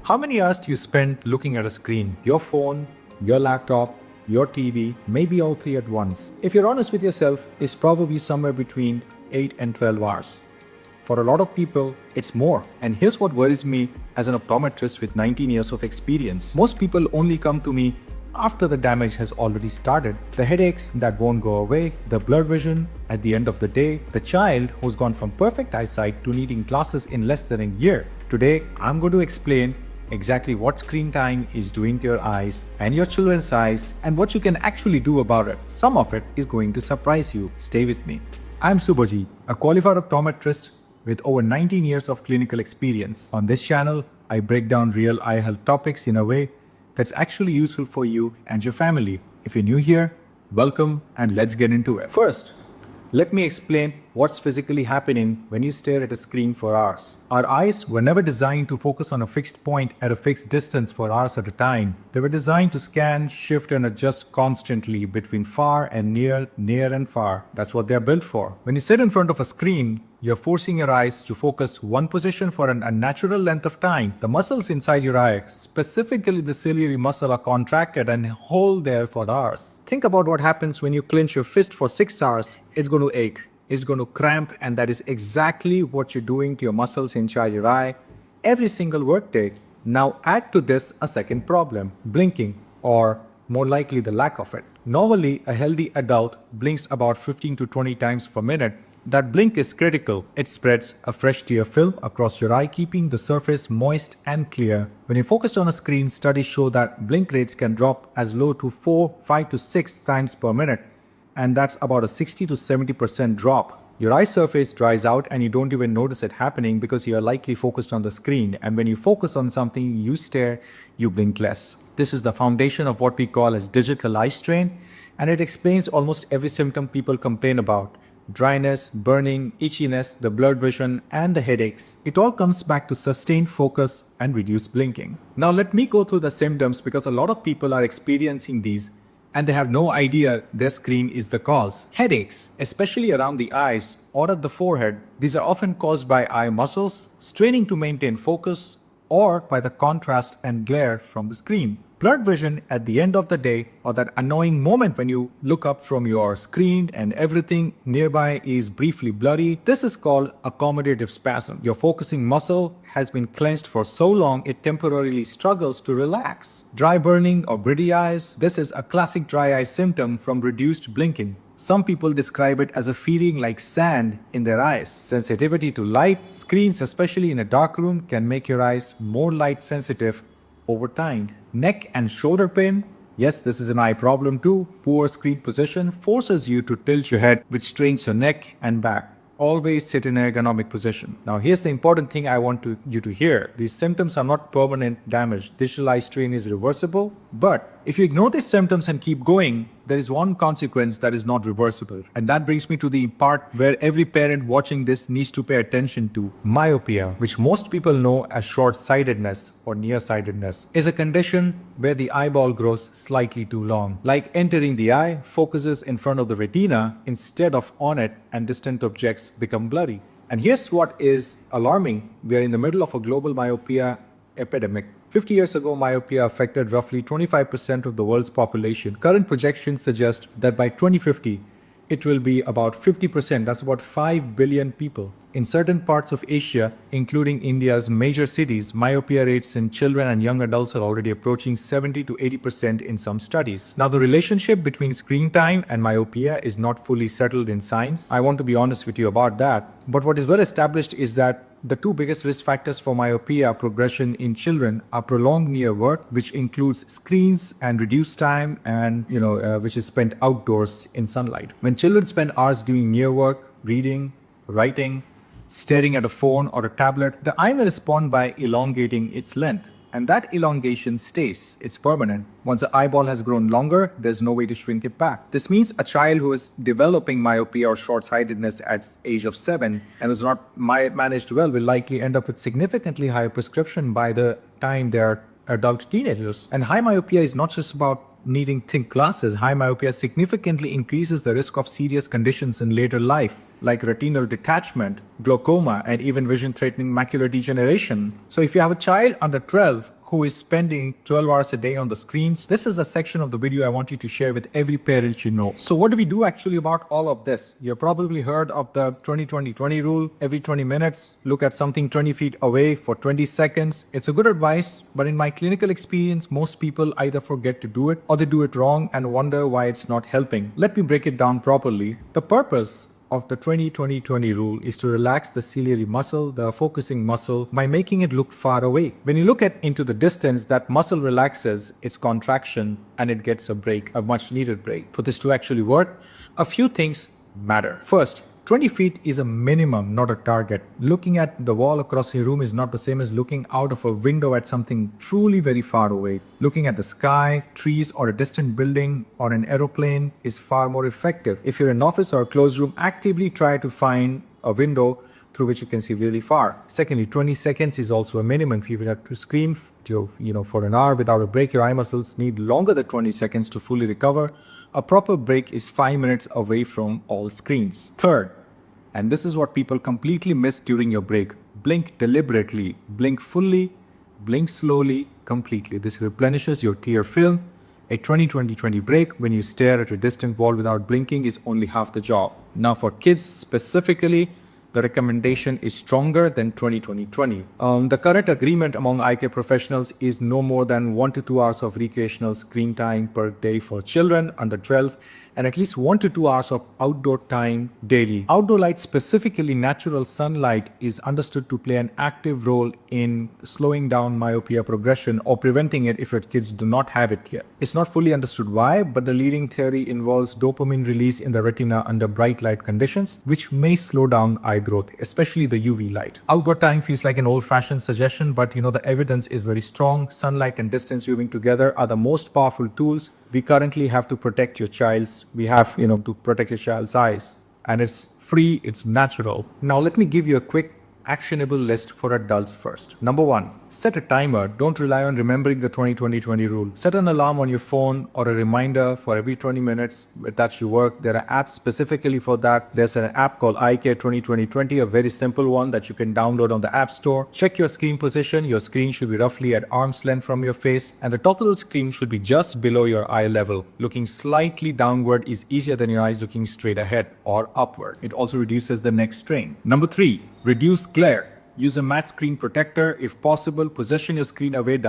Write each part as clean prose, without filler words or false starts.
How many hours do you spend looking at a screen? Your phone, your laptop, your TV, maybe all three at once. If you're honest with yourself, it's probably somewhere between 8 and 12 hours. For a lot of people, it's more. And here's what worries me as an optometrist with 19 years of experience. Most people only come to me after the damage has already started. The headaches that won't go away, the blurred vision at the end of the day, the child who's gone from perfect eyesight to needing glasses in less than a year. Today, I'm going to explain exactly what screen time is doing to your eyes and your children's eyes and what you can actually do about it. Some of it is going to surprise you. Stay with me. I'm Subhojeet, a qualified optometrist with over 19 years of clinical experience. On this channel, I break down real eye health topics in a way that's actually useful for you and your family. If you're new here, welcome and let's get into it. First, let me explain what's physically happening when you stare at a screen for hours. Our eyes were never designed to focus on a fixed point at a fixed distance for hours at a time. They were designed to scan, shift and adjust constantly between far and near, near and far. That's what they're built for. When you sit in front of a screen, you're forcing your eyes to focus one position for an unnatural length of time. The muscles inside your eye, specifically the ciliary muscle, are contracted and hold there for hours. Think about what happens when you clench your fist for 6 hours. It's going to ache. It's going to cramp, and that is exactly what you're doing to your muscles inside your eye every single workday. Now add to this a second problem, blinking, or more likely the lack of it. Normally, a healthy adult blinks about 15 to 20 times per minute. That blink is critical. It spreads a fresh tear film across your eye, keeping the surface moist and clear. When you're focused on a screen, studies show that blink rates can drop as low to 4, 5 to 6 times per minute. And that's about a 60 to 70% drop. Your eye surface dries out and you don't even notice it happening because you are likely focused on the screen. And when you focus on something, you stare, you blink less. This is the foundation of what we call as digital eye strain, and it explains almost every symptom people complain about. Dryness, burning, itchiness, the blurred vision, and the headaches. It all comes back to sustained focus and reduced blinking. Now let me go through the symptoms because a lot of people are experiencing these and they have no idea their screen is the cause. Headaches, especially around the eyes or at the forehead, these are often caused by eye muscles straining to maintain focus or by the contrast and glare from the screen. Blurred vision at the end of the day, or that annoying moment when you look up from your screen and everything nearby is briefly blurry. This is called accommodative spasm. Your focusing muscle has been clenched for so long it temporarily struggles to relax. Dry burning or gritty eyes. This is a classic dry eye symptom from reduced blinking. Some people describe it as a feeling like sand in their eyes. Sensitivity to light. Screens, especially in a dark room, can make your eyes more light sensitive over time. Neck and shoulder pain. Yes, this is an eye problem too. Poor screen position forces you to tilt your head, which strains your neck and back. Always sit in an ergonomic position. Now here's the important thing I want you to hear. These symptoms are not permanent damage. Digital eye strain is reversible, but if you ignore these symptoms and keep going, there is one consequence that is not reversible. And that brings me to the part where every parent watching this needs to pay attention to. Myopia, which most people know as short-sightedness or nearsightedness, is a condition where the eyeball grows slightly too long. Like entering the eye, focuses in front of the retina instead of on it, and distant objects become blurry. And here's what is alarming. We are in the middle of a global myopia epidemic. 50 years ago, myopia affected roughly 25% of the world's population. Current projections suggest that by 2050, it will be about 50%. That's about 5 billion people. In certain parts of Asia, including India's major cities, myopia rates in children and young adults are already approaching 70 to 80% in some studies. Now, the relationship between screen time and myopia is not fully settled in science. I want to be honest with you about that. But what is well established is that the two biggest risk factors for myopia progression in children are prolonged near work, which includes screens, and reduced time and which is spent outdoors in sunlight. When children spend hours doing near work, reading, writing, staring at a phone or a tablet, the eye may respond by elongating its length. And that elongation stays. It's permanent. Once the eyeball has grown longer, there's no way to shrink it back. This means a child who is developing myopia or short-sightedness at the age of 7 and is not managed well will likely end up with significantly higher prescription by the time they're adult teenagers. And high myopia is not just about needing thick glasses. High myopia significantly increases the risk of serious conditions in later life, like retinal detachment, glaucoma, and even vision-threatening macular degeneration. So if you have a child under 12 who is spending 12 hours a day on the screens, this is a section of the video I want you to share with every parent you know. So what do we do actually about all of this? You've probably heard of the 20-20-20 rule. Every 20 minutes, look at something 20 feet away for 20 seconds. It's a good advice, but in my clinical experience, most people either forget to do it or they do it wrong and wonder why it's not helping. Let me break it down properly. The purpose of the 20-20-20 rule is to relax the ciliary muscle, the focusing muscle, by making it look far away. When you look into the distance, that muscle relaxes its contraction and it gets a break, a much needed break. For this to actually work, a few things matter. First, 20 feet is a minimum, not a target. Looking at the wall across your room is not the same as looking out of a window at something truly very far away. Looking at the sky, trees, or a distant building or an aeroplane is far more effective. If you're in an office or a closed room, actively try to find a window through which you can see really far. Secondly, 20 seconds is also a minimum. If you have to screen for an hour without a break, your eye muscles need longer than 20 seconds to fully recover. A proper break is 5 minutes away from all screens. Third, and this is what people completely miss during your break, blink deliberately, blink fully, blink slowly, completely. This replenishes your tear film. A 20-20-20 break when you stare at a distant wall without blinking is only half the job. Now for kids specifically, the recommendation is stronger than 20-20-20. The current agreement among eye care professionals is no more than 1 to 2 hours of recreational screen time per day for children under 12 and at least 1 to 2 hours of outdoor time daily. Outdoor light, specifically natural sunlight, is understood to play an active role in slowing down myopia progression or preventing it if your kids do not have it yet. It's not fully understood why, but the leading theory involves dopamine release in the retina under bright light conditions, which may slow down eye growth, especially the UV light. Outdoor time feels like an old-fashioned suggestion, but the evidence is very strong. Sunlight and distance viewing together are the most powerful tools we currently have to protect your child's. We have, to protect your child's eyes, and it's free, it's natural. Now let me give you a quick actionable list for adults first. Number 1, set a timer. Don't rely on remembering the 20-20-20 rule. Set an alarm on your phone or a reminder for every 20 minutes that should work. There are apps specifically for that. There's an app called Eye Care 20-20-20, a very simple one that you can download on the App Store. Check your screen position. Your screen should be roughly at arm's length from your face, and the top of the screen should be just below your eye level. Looking slightly downward is easier than your eyes looking straight ahead or upward. It also reduces the neck strain. Number 3, reduce glare. Use a matte screen protector. If possible, position your screen away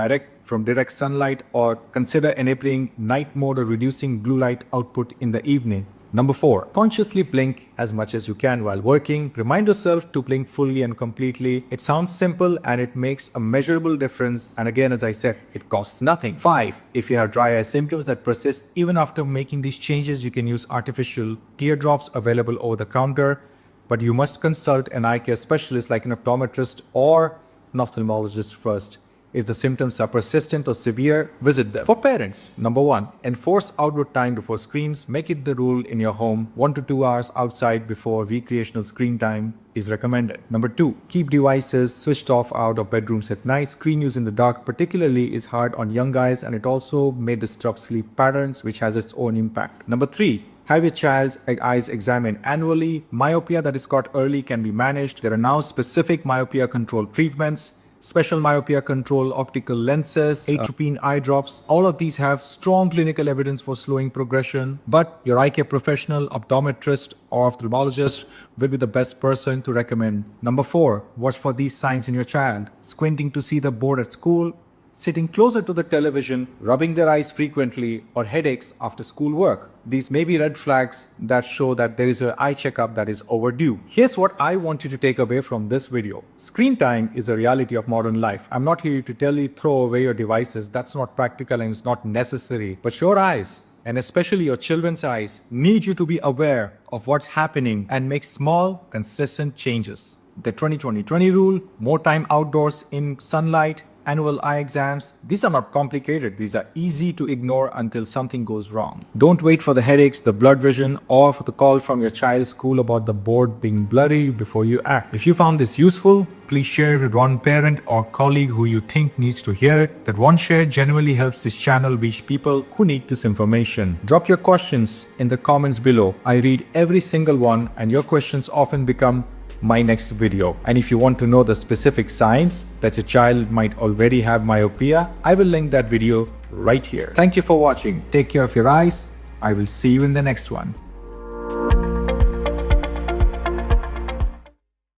from direct sunlight, or consider enabling night mode or reducing blue light output in the evening. Number 4, consciously blink as much as you can while working. Remind yourself to blink fully and completely. It sounds simple and it makes a measurable difference. And again, as I said, it costs nothing. 5, if you have dry eye symptoms that persist even after making these changes, you can use artificial teardrops available over the counter. But you must consult an eye care specialist like an optometrist or an ophthalmologist first. If the symptoms are persistent or severe, visit them. For parents, number 1, enforce outdoor time before screens. Make it the rule in your home. 1 to 2 hours outside before recreational screen time is recommended. Number 2, keep devices switched off out of bedrooms at night. Screen use in the dark particularly is hard on young guys, and it also may disrupt sleep patterns, which has its own impact. Number 3, have your child's eyes examined annually. Myopia that is caught early can be managed. There are now specific myopia control treatments, special myopia control optical lenses, atropine eye drops. All of these have strong clinical evidence for slowing progression, but your eye care professional, optometrist, or ophthalmologist will be the best person to recommend. Number 4, watch for these signs in your child. Squinting to see the board at school, sitting closer to the television, rubbing their eyes frequently, or headaches after school work. These may be red flags that show that there is an eye checkup that is overdue. Here's what I want you to take away from this video. Screen time is a reality of modern life. I'm not here to tell you throw away your devices. That's not practical and it's not necessary. But your eyes, and especially your children's eyes, need you to be aware of what's happening and make small, consistent changes. The 20-20-20 rule, more time outdoors in sunlight, annual eye exams, these are not complicated. These are easy to ignore until something goes wrong. Don't wait for the headaches, the blurred vision, or for the call from your child's school about the board being blurry before you act. If you found this useful, please share it with one parent or colleague who you think needs to hear it. That one share genuinely helps this channel reach people who need this information. Drop your questions in the comments below. I read every single one, and your questions often become my next video. And if you want to know the specific signs that your child might already have myopia, I will link that video right here. Thank you for watching. Take care of your eyes. I will see you in the next one.